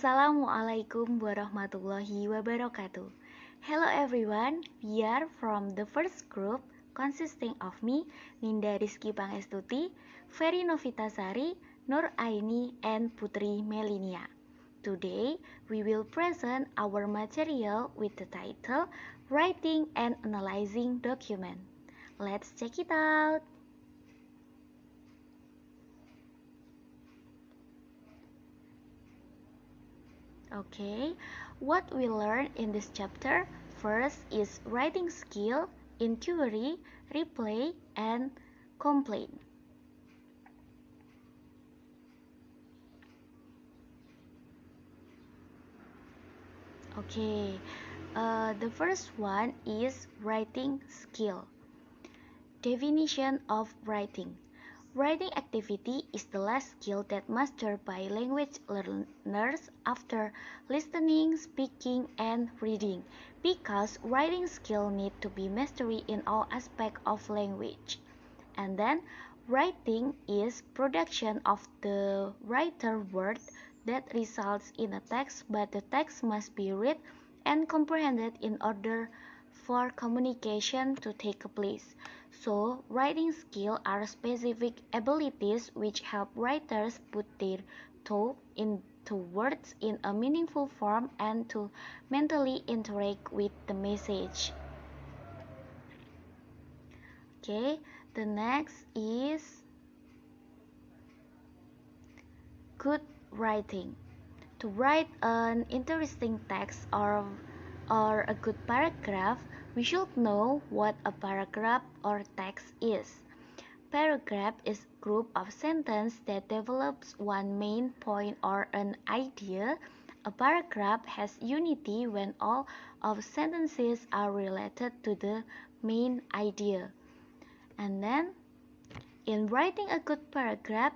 Assalamualaikum warahmatullahi wabarakatuh. Hello everyone, we are from the first group consisting of me, Ninda Rizki P, Feri Nofita Sari, Nur Aeni, and Putri Melinia. Today, we will present our material with the title Writing and Analyzing Document. Let's check it out. Okay, what we learn in this chapter first is writing skill, inquiry, replay, and complaint. Okay, the first one is writing skill. Definition of writing. Writing activity is the last skill that mastered by language learners after listening, speaking, and reading, because writing skill need to be mastery in all aspects of language. And then, writing is production of the writer word that results in a text, but the text must be read and comprehended in order for communication to take place. So, writing skills are specific abilities which help writers put their thought into words in a meaningful form and to mentally interact with the message. Okay, the next is good writing. To write an interesting text or a good paragraph, we should know what a paragraph or text is. Paragraph is a group of sentences that develops one main point or an idea. A paragraph has unity when all of sentences are related to the main idea. And then, in writing a good paragraph,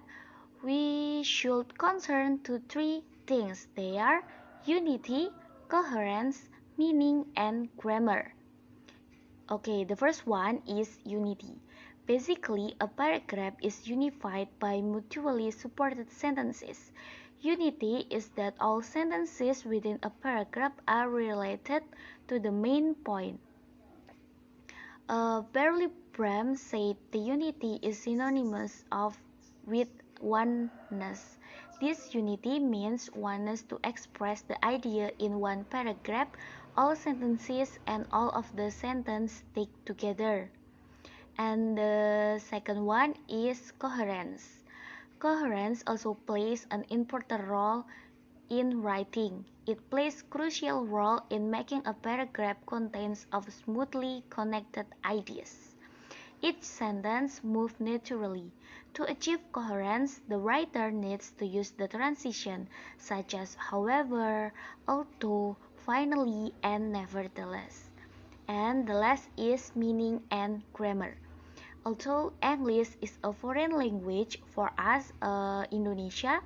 we should concern to three things. They are unity, coherence, meaning, and grammar. Okay, the first one is unity. Basically, a paragraph is unified by mutually supported sentences. Unity is that all sentences within a paragraph are related to the main point. Barely Bram said the unity is synonymous with oneness. This unity means oneness to express the idea in one paragraph, all sentences and all of the sentence stick together. And the second one is coherence. Coherence also plays an important role in writing. It plays crucial role in making a paragraph contains of smoothly connected ideas. Each sentence moves naturally. To achieve coherence, the writer needs to use the transition, such as however, although, finally, and nevertheless. And the last is meaning and grammar. Although English is a foreign language for us, Indonesia,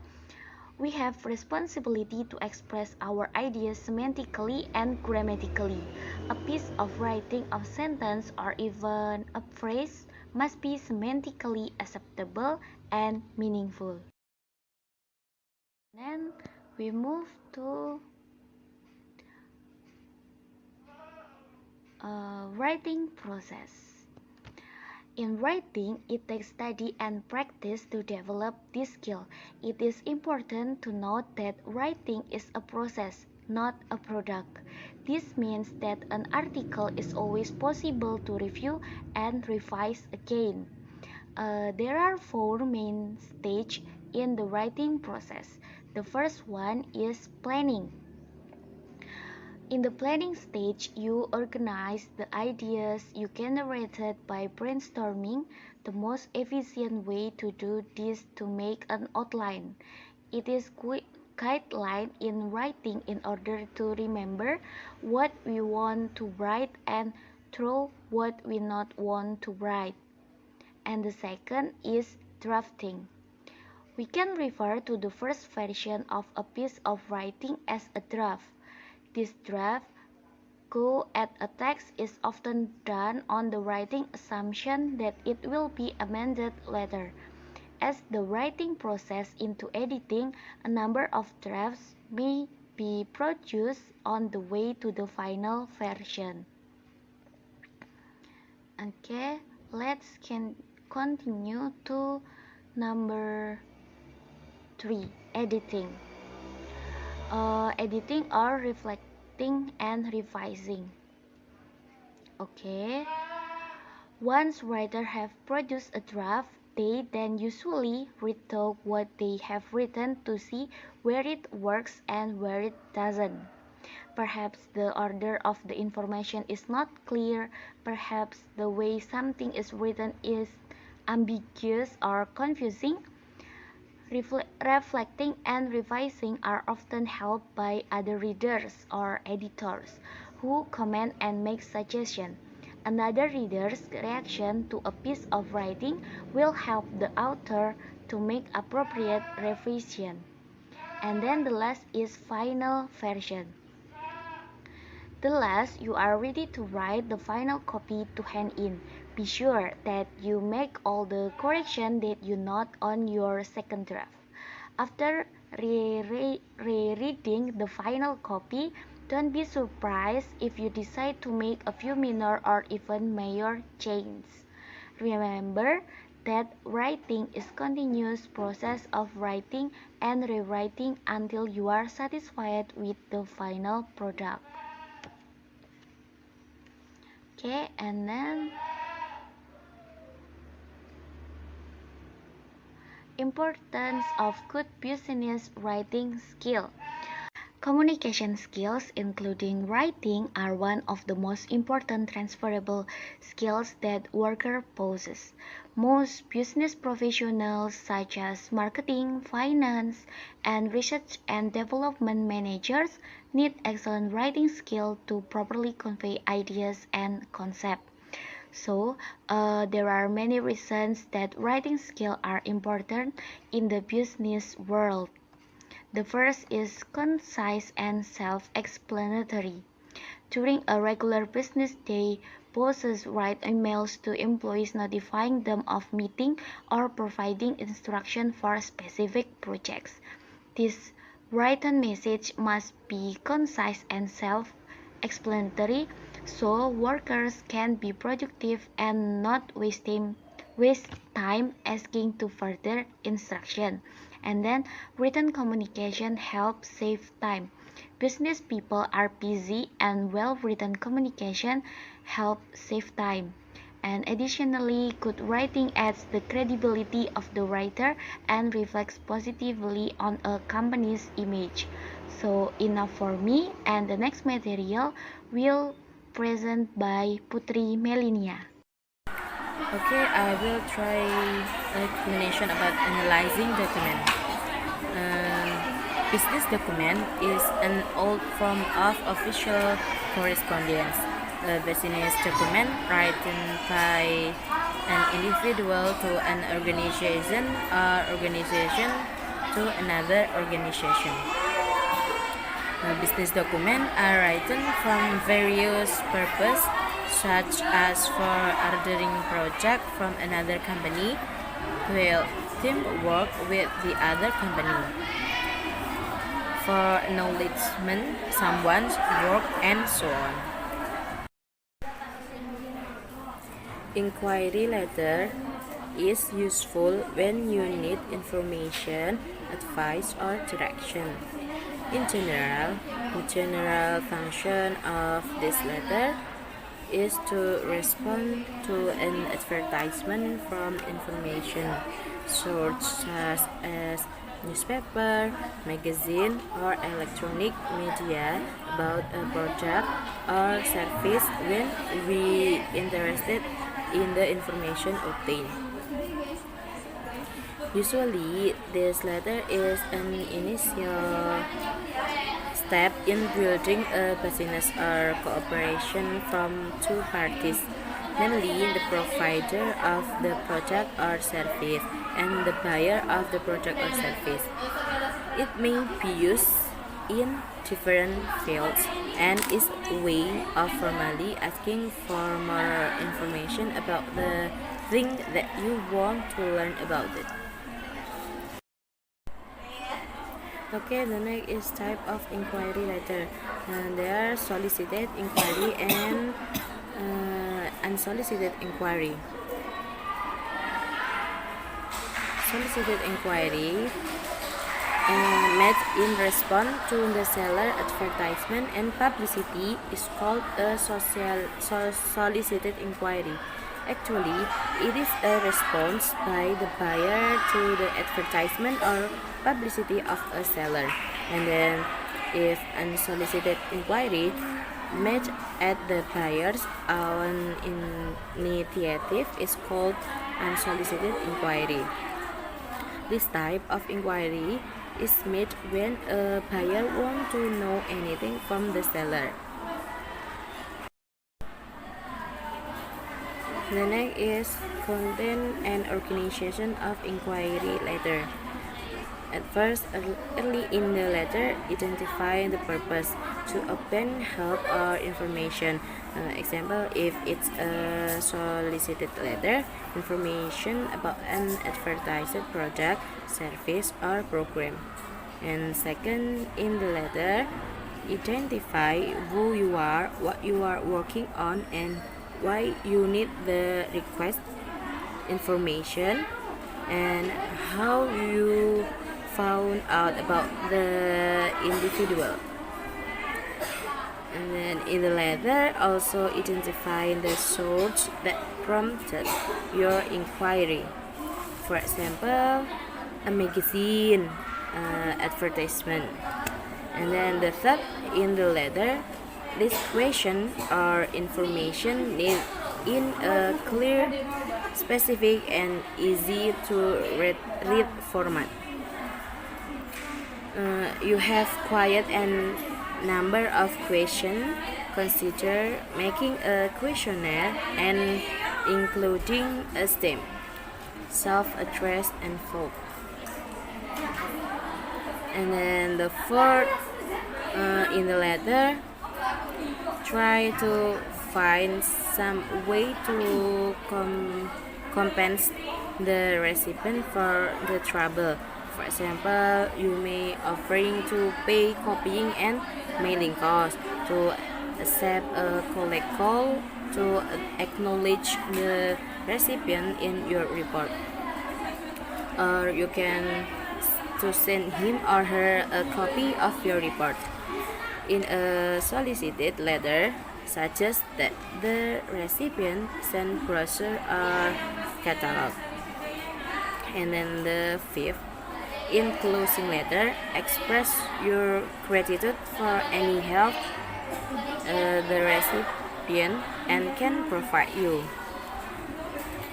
we have responsibility to express our ideas semantically and grammatically. A piece of writing of sentence or even a phrase must be semantically acceptable and meaningful. Then we move to writing process. In writing, it takes study and practice to develop this skill. It is important to note that writing is a process, not a product. This means that an article is always possible to review and revise again. There are four main stages in the writing process. The first one is planning. In the planning stage, you organize the ideas you generated by brainstorming. The most efficient way to do this to make an outline. It is guideline in writing in order to remember what we want to write and throw what we not want to write. And the second is drafting. We can refer to the first version of a piece of writing as a draft. This draft go at a text is often done on the writing assumption that it will be amended later. As the writing process into editing, a number of drafts may be produced on the way to the final version. Okay, let's continue to number 3, editing. Editing or reflecting and revising. Okay, once writers have produced a draft, they then usually read through what they have written to see where it works and where it doesn't. Perhaps the order of the information is not clear, perhaps the way something is written is ambiguous or confusing. Reflecting and revising are often helped by other readers or editors who comment and make suggestions. Another reader's reaction to a piece of writing will help the author to make appropriate revision. And then the last is final version. The last, you are ready to write the final copy to hand in. Be sure that you make all the corrections that you note on your second draft. After rereading the final copy, don't be surprised if you decide to make a few minor or even major changes. Remember that writing is a continuous process of writing and rewriting until you are satisfied with the final product. Okay, and then importance of good business writing skill. Communication skills, including writing, are one of the most important transferable skills that worker possess. Most business professionals, such as marketing, finance, and research and development managers, need excellent writing skill to properly convey ideas and concepts. So, there are many reasons that writing skills are important in the business world. The first is concise and self-explanatory. During a regular business day, bosses write emails to employees notifying them of meeting or providing instruction for specific projects. This written message must be concise and self-explanatory so workers can be productive and not waste time asking to further instruction. And then written communication helps save time. Business people are busy and well-written communication helps save time. And additionally, good writing adds the credibility of the writer and reflects positively on a company's image. So enough for me, and the next material will present by Putri Melinia. Okay, I will try an explanation about analyzing document. Business document is an old form of official correspondence. A business document written by an individual to an organization or organization to another organization. Business documents are written from various purposes, such as for ordering project from another company, while teamwork with the other company, for acknowledgement someone's work, and so on. Inquiry letter is useful when you need information, advice, or direction. In general, the general function of this letter is to respond to an advertisement from information sources such as newspaper, magazine, or electronic media about a product or service when we interested in the information obtained. Usually, this letter is an initial step in building a business or cooperation from two parties, namely the provider of the product or service and the buyer of the product or service. It may be used in different fields and is a way of formally asking for more information about the thing that you want to learn about it. Okay, the next is type of inquiry letter. There are solicited inquiry and unsolicited inquiry. Solicited inquiry made in response to the seller advertisement and publicity is called a solicited inquiry. Actually, it is a response by the buyer to the advertisement or publicity of a seller. And then, if unsolicited inquiry made at the buyer's own initiative is called unsolicited inquiry. This type of inquiry is made when a buyer wants to know anything from the seller. The next is content and organization of inquiry letter. At first, early in the letter, identify the purpose to obtain help or information. Example, if it's a solicited letter, information about an advertised product, service, or program. And second, in the letter, identify who you are, what you are working on, and why you need the request information, and how you found out about the individual. And then in the letter, also identify the source that prompted your inquiry. For example, a magazine advertisement. And then the third, in the letter, this question or information need in a clear, specific, and easy to read format. You have quite a number of questions. Consider making a questionnaire and including a stamp, self-addressed envelope. And then the fourth, in the letter, try to find some way to compensate the recipient for the trouble. For example, you may offering to pay copying and mailing costs, to accept a collect call, to acknowledge the recipient in your report. Or you can to send him or her a copy of your report. In a solicited letter, suggest that the recipient send brochure or catalog. And then the fifth, in closing letter, express your gratitude for any help the recipient and can provide you.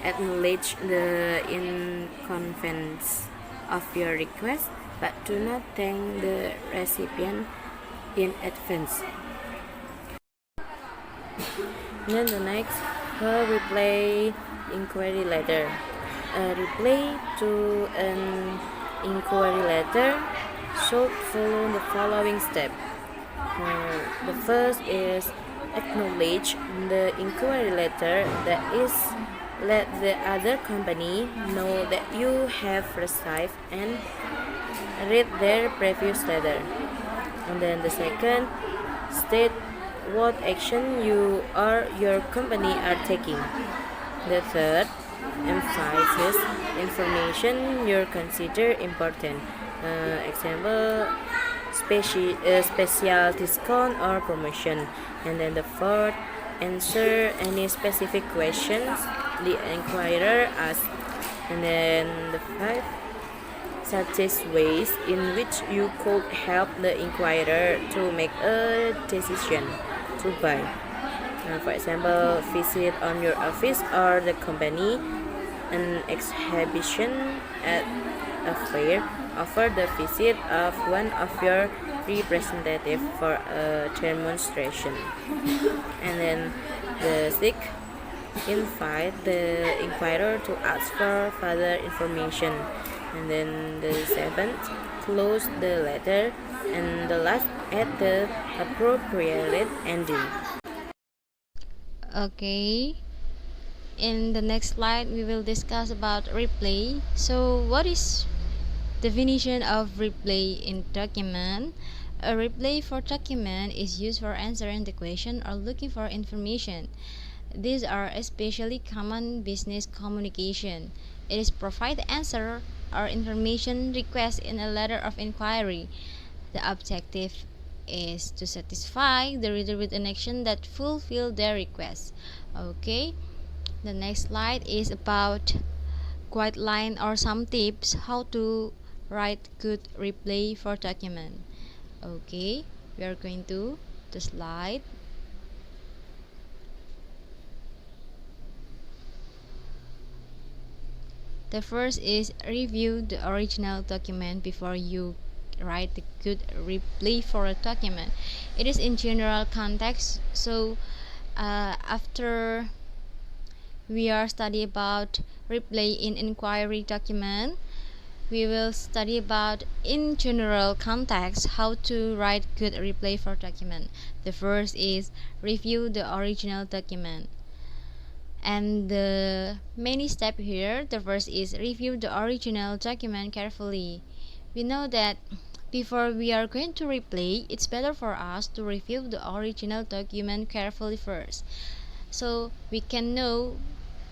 Acknowledge the inconvenience of your request, but do not thank the recipient in advance. Then the next, her reply inquiry letter. A reply to an inquiry letter should follow the following steps. The first is acknowledge the inquiry letter, that is, let the other company know that you have received and read their previous letter. And then the second, state what action you or your company are taking. The third, emphasizes information you consider important. Example, special discount or promotion. And then the fourth, answer any specific questions the inquirer asks. And then the fifth, suggest ways in which you could help the inquirer to make a decision to buy. For example, visit on your office or the company, an exhibition at a fair, offer the visit of one of your representatives for a demonstration. And then the sixth, invite the inquirer to ask for further information. And then the seventh, close the letter. And the last, add the appropriate ending. Okay, in the next slide we will discuss about replay. So what is Definition of replay in document. A replay for document is used for answering the question or looking for information. These are especially common business communication. It is provide answer or information request in a letter of inquiry. The objective is to satisfy the reader with an action that fulfill their request. Okay, the next slide is about guideline or some tips how to write good replay for document. Okay, we are going to the slide. The first is review the original document before you write the good replay for a document. It is in general context, so after we are study about replay in inquiry document, we will study about in general context how to write good replay for document. The first is review the original document. And the many step here, the first is review the original document carefully. We know that before we are going to replay, it's better for us to review the original document carefully first, so we can know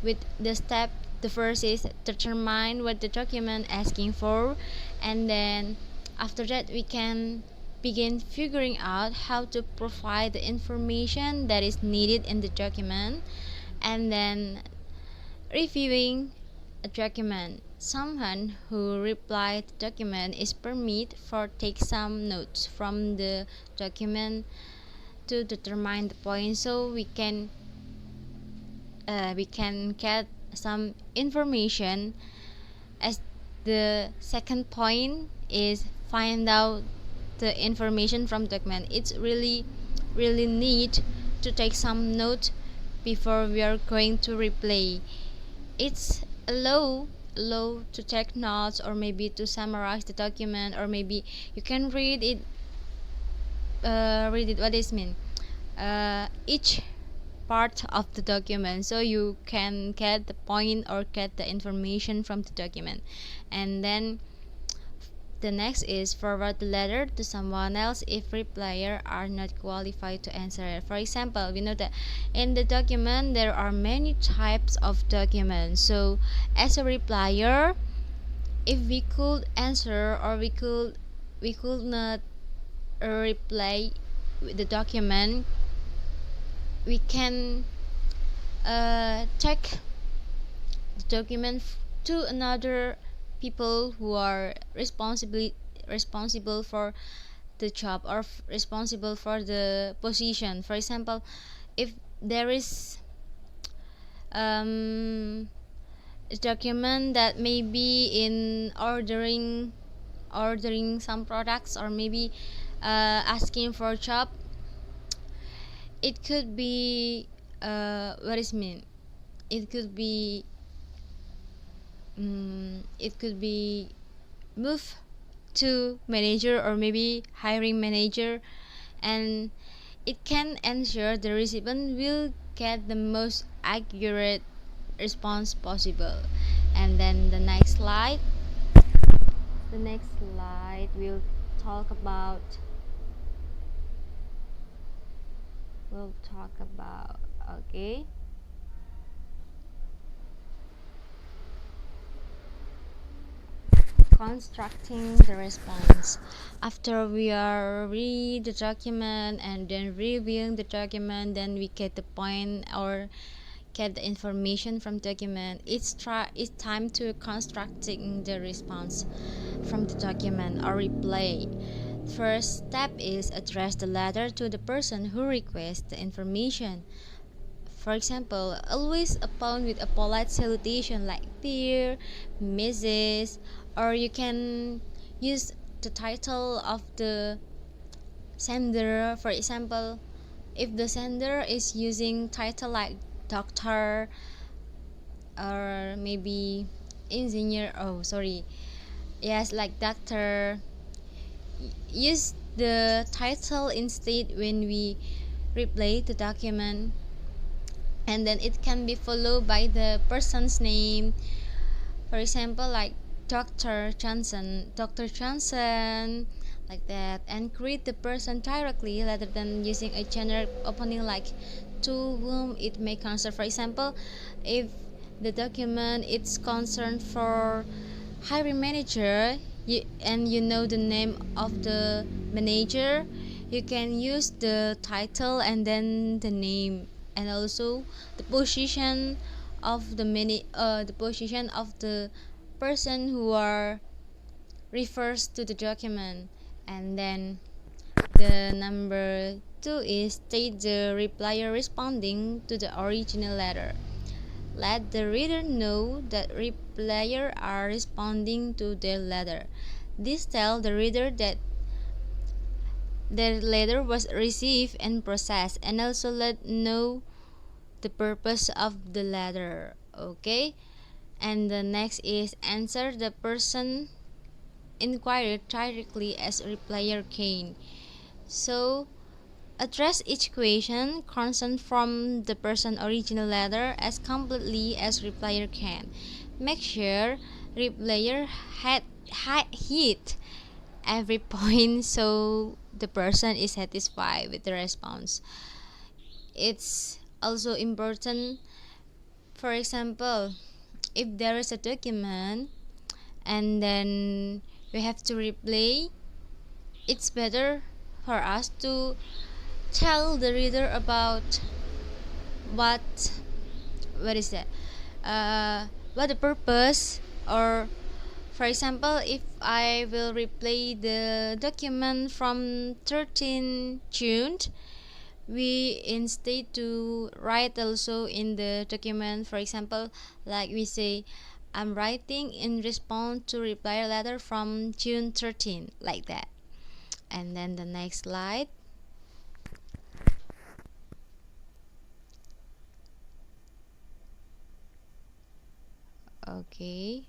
with the step. The first is determine what the document asking for, and then after that we can begin figuring out how to provide the information that is needed in the document, and then reviewing a document. Someone who replied the document is permitted for take some notes from the document to determine the point, so we can get some information. As the second point is find out the information from document. It's really need to take some note before we are going to replay. It's allow to take notes, or maybe to summarize the document, or maybe you can read it what is mean each part of the document, so you can get the point or get the information from the document. And then the next is forward the letter to someone else if replier are not qualified to answer it. For example, we know that in the document there are many types of documents, so as a replier, if we could answer or we could not reply with the document, we can check the document to another people who are responsible for the job, or responsible for the position. For example, if there is a document that may be in ordering some products, or maybe asking for a job, it could be it could be move to manager, or maybe hiring manager, and it can ensure the recipient will get the most accurate response possible. And then the next slide will talk about okay, constructing the response. After we are read the document and then reviewing the document, then we get the point or get the information from document. It's time to constructing the response from the document or replay. First step is address the letter to the person who requests the information. For example, always open with a polite salutation like dear, Mrs., or you can use the title of the sender. For example, if the sender is using title like doctor or maybe engineer, like doctor, use the title instead when we replay the document, and then it can be followed by the person's name. For example, like Dr. Johnson, like that, and greet the person directly rather than using a generic opening like to whom it may concern. For example, if the document is concerned for hiring manager, and you know the name of the manager, you can use the title and then the name, and also the position of the position of the person who are refers to the document. And then the number 2 is state the replier responding to the original letter. Let the reader know that replier are responding to their letter. This tells the reader that their letter was received and processed, and also let know the purpose of the letter. Okay, and the next is answer the person inquiry directly as replier can. So address each question concerned from the person original letter as completely as replier can. Make sure replier had hit every point so the person is satisfied with the response. It's also important, for example, if there is a document and then we have to replay, it's better for us to tell the reader about what is that what the purpose. Or for example, if I will replay the document from 13 June, we instead to write also in the document, for example, like we say, I'm writing in response to reply letter from June 13, like that. And then the next slide. Okay.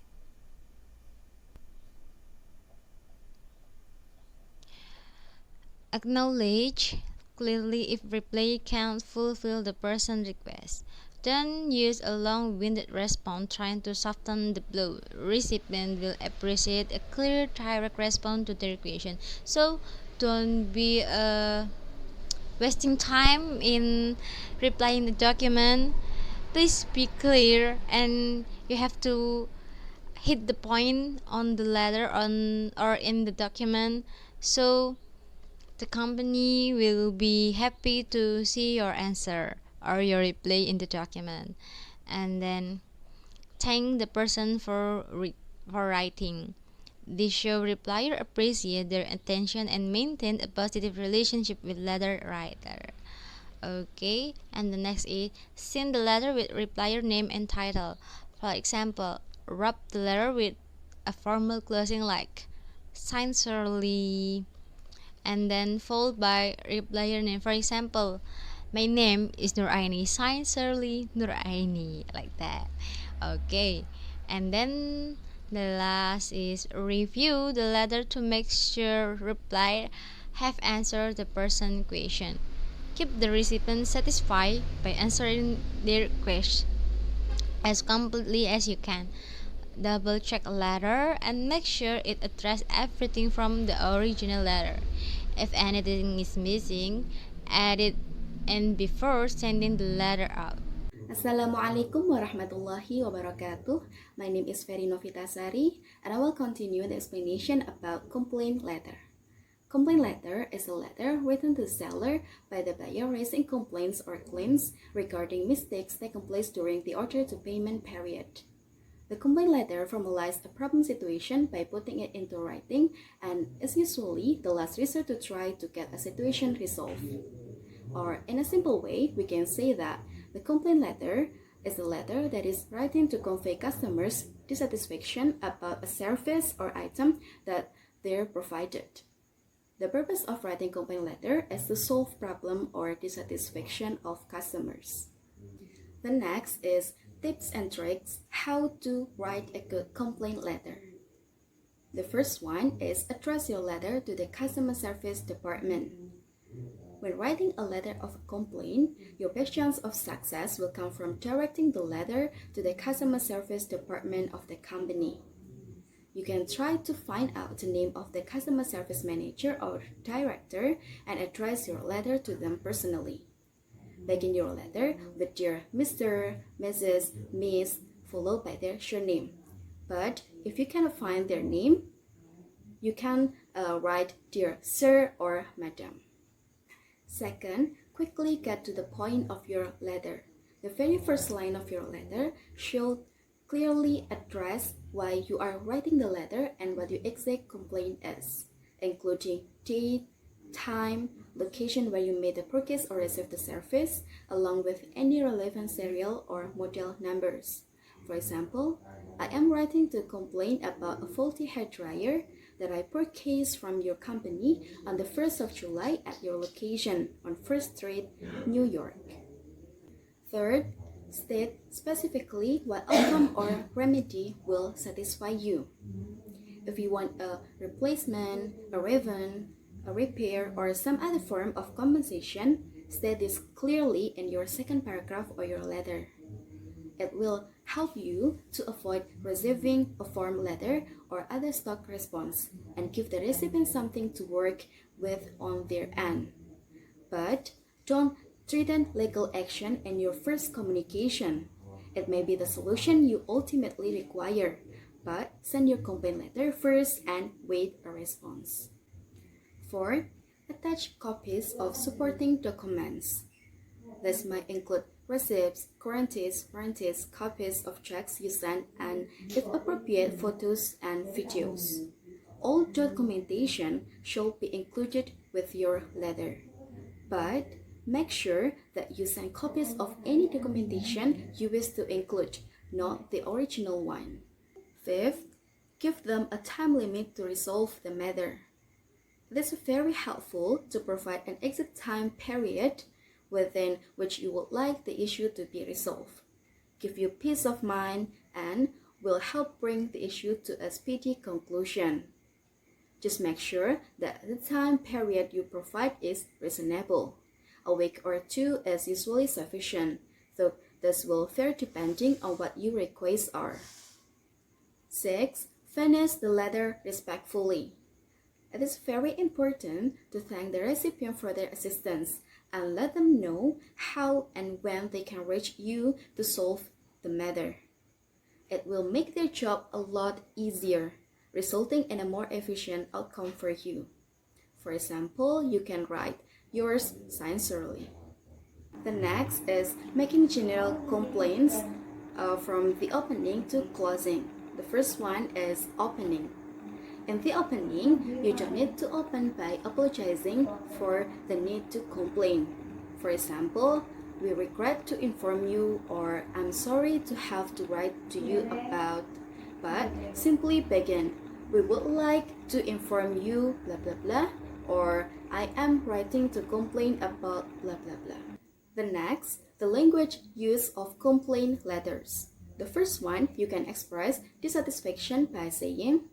Acknowledge clearly if reply can't fulfill the person's request. Don't use a long-winded response trying to soften the blow. Recipient will appreciate a clear, direct response to their question. So don't be wasting time in replying the document. Please be clear, and you have to hit the point on the letter on or in the document, so the company will be happy to see your answer or your reply in the document. And then thank the person for writing. This show replier appreciate their attention and maintain a positive relationship with letter writer. Okay, and the next is send the letter with replier name and title. For example, wrap the letter with a formal closing like sincerely, and then followed by replier name. For example, my name is Nur Aeni, sincerely Nur Aeni, like that. Okay, and then the last is review the letter to make sure reply have answered the person question. Keep the recipient satisfied by answering their question as completely as you can. Double check a letter and make sure it addresses everything from the original letter. If anything is missing, add it in before sending the letter out. Assalamualaikum warahmatullahi wabarakatuh. My name is Feri Nofita Sari, and I will continue the explanation about complaint letter. Complaint letter is a letter written to the seller by the buyer raising complaints or claims regarding mistakes taken place during the order to payment period. The complaint letter formalizes a problem situation by putting it into writing and is usually the last resort to try to get a situation resolved. Or in a simple way, we can say that the complaint letter is a letter that is written to convey customers' dissatisfaction about a service or item that they're provided. The purpose of writing complaint letter is to solve problem or dissatisfaction of customers. The next is tips and tricks how to write a good complaint letter. The first one is address your letter to the customer service department. When writing a letter of complaint, your best chance of success will come from directing the letter to the customer service department of the company. You can try to find out the name of the customer service manager or director and address your letter to them personally. Begin your letter with dear Mr., Mrs., Miss, followed by their surname. But if you cannot find their name, you can write dear Sir or Madam. Second, quickly get to the point of your letter. The very first line of your letter should clearly address why you are writing the letter and what your exact complaint is, including date, time, location where you made the purchase or received the service, along with any relevant serial or model numbers. For example, I am writing to complain about a faulty hairdryer that I purchased from your company on the 1st of July at your location on 1st Street, New York. Third, state specifically what outcome or remedy will satisfy you. If you want a replacement, a refund, a repair, or some other form of compensation, state this clearly in your second paragraph or your letter. It will help you to avoid receiving a form letter or other stock response and give the recipient something to work with on their end. But don't threaten legal action in your first communication. It may be the solution you ultimately require, but send your complaint letter first and wait a response. Fourth, attach copies of supporting documents. This might include receipts, guarantees, warranties, copies of checks you sent, and, if appropriate, photos and videos. All documentation should be included with your letter, but make sure that you send copies of any documentation you wish to include, not the original one. Fifth, give them a time limit to resolve the matter. It is very helpful to provide an exact time period within which you would like the issue to be resolved. Give you peace of mind and will help bring the issue to a speedy conclusion. Just make sure that the time period you provide is reasonable. A week or two is usually sufficient, though this will vary depending on what your requests are. 6. Finish the letter respectfully. It is very important to thank the recipient for their assistance and let them know how and when they can reach you to solve the matter. It will make their job a lot easier, resulting in a more efficient outcome for you. For example, you can write, yours sincerely. The next is making general complaints from the opening to closing. The first one is opening. In the opening, you don't need to open by apologizing for the need to complain. For example, we regret to inform you, or I'm sorry to have to write to you about, but simply begin, we would like to inform you blah blah blah, or I am writing to complain about blah blah blah. The next, the language use of complaint letters. The first one, you can express dissatisfaction by saying,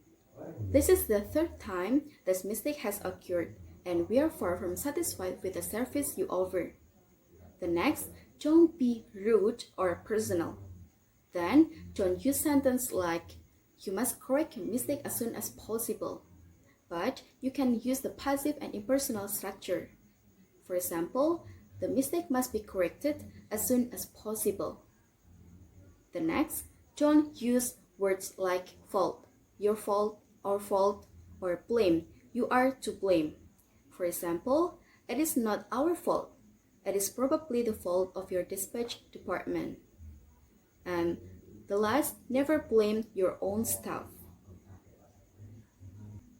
this is the third time this mistake has occurred, and we are far from satisfied with the service you offer. The next, don't be rude or personal. Then, don't use sentences like, you must correct your mistake as soon as possible. But you can use the passive and impersonal structure. For example, the mistake must be corrected as soon as possible. The next, don't use words like fault, your fault, our fault, or blame, you are to blame. For example, it is not our fault. It is probably the fault of your dispatch department. And the last, never blame your own staff.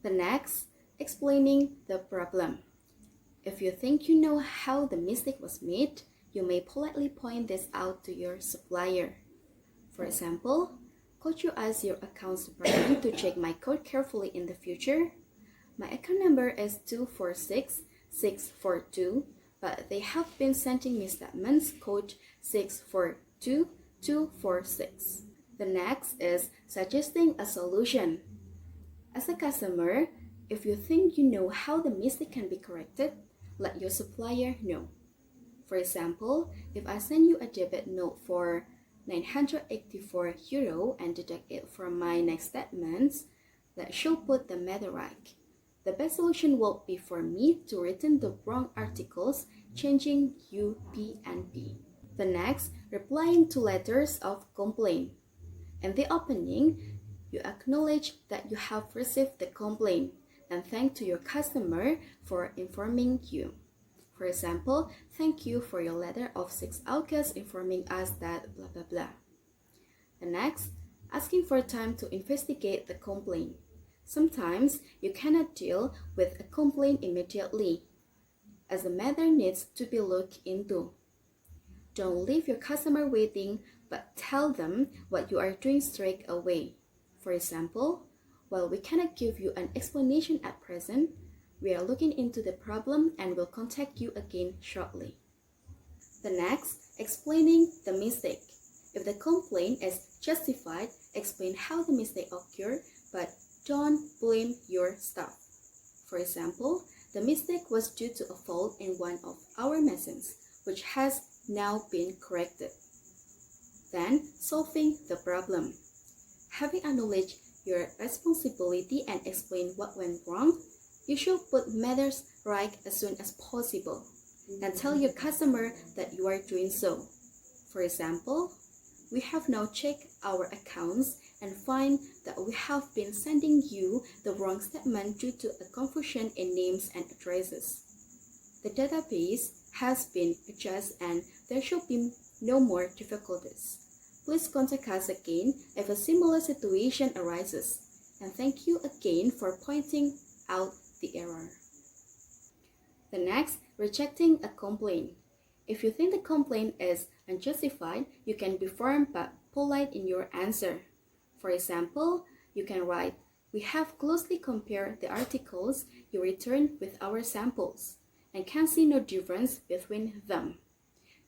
The next, explaining the problem. If you think you know how the mistake was made, you may politely point this out to your supplier. For example, could you ask your accounts department to check my code carefully in the future? My account number is 246642, but they have been sending me statements code 642246. The next is suggesting a solution. As a customer, if you think you know how the mistake can be corrected, let your supplier know. For example, if I send you a debit note for €984 and deduct it from my next statements, that should put the matter right. The best solution will be for me to return the wrong articles, changing U, P, and P. The next, replying to letters of complaint. In the opening, you acknowledge that you have received the complaint and thank to your customer for informing you. For example, thank you for your letter of 6 August informing us that blah blah blah. The next, asking for time to investigate the complaint. Sometimes you cannot deal with a complaint immediately, as the matter needs to be looked into. Don't leave your customer waiting, but tell them what you are doing straight away. For example, while we cannot give you an explanation at present, we are looking into the problem and will contact you again shortly. The next, explaining the mistake. If the complaint is justified, explain how the mistake occurred, but don't blame your staff. For example, the mistake was due to a fault in one of our machines, which has now been corrected. Then, solving the problem. Having acknowledged your responsibility and explain what went wrong, you should put matters right as soon as possible and tell your customer that you are doing so. For example, we have now checked our accounts and find that we have been sending you the wrong statement due to a confusion in names and addresses. The database has been adjusted and there should be no more difficulties. Please contact us again if a similar situation arises. And thank you again for pointing out the error. The next, rejecting a complaint. If you think the complaint is unjustified, you can be firm but polite in your answer. For example, you can write, "We have closely compared the articles you returned with our samples and can see no difference between them.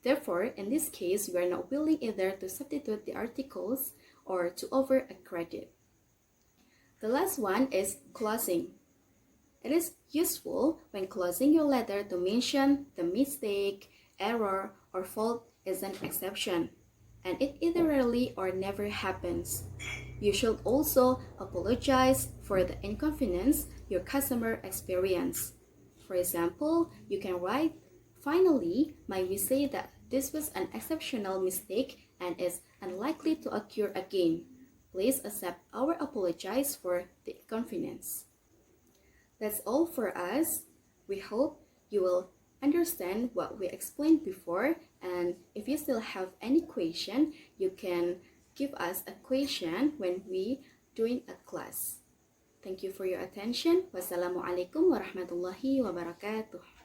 Therefore, in this case, we are not willing either to substitute the articles or to offer a credit." The last one is closing. It is useful when closing your letter to mention the mistake, error, or fault is an exception, and it either rarely or never happens. You should also apologize for the inconvenience your customer experienced. For example, you can write, "Finally, might we say that this was an exceptional mistake and is unlikely to occur again. Please accept our apologies for the inconvenience." That's all for us. We hope you will understand what we explained before, and if you still have any question, you can give us a question when we doing a class. Thank you for your attention. Wassalamualaikum warahmatullahi wabarakatuh.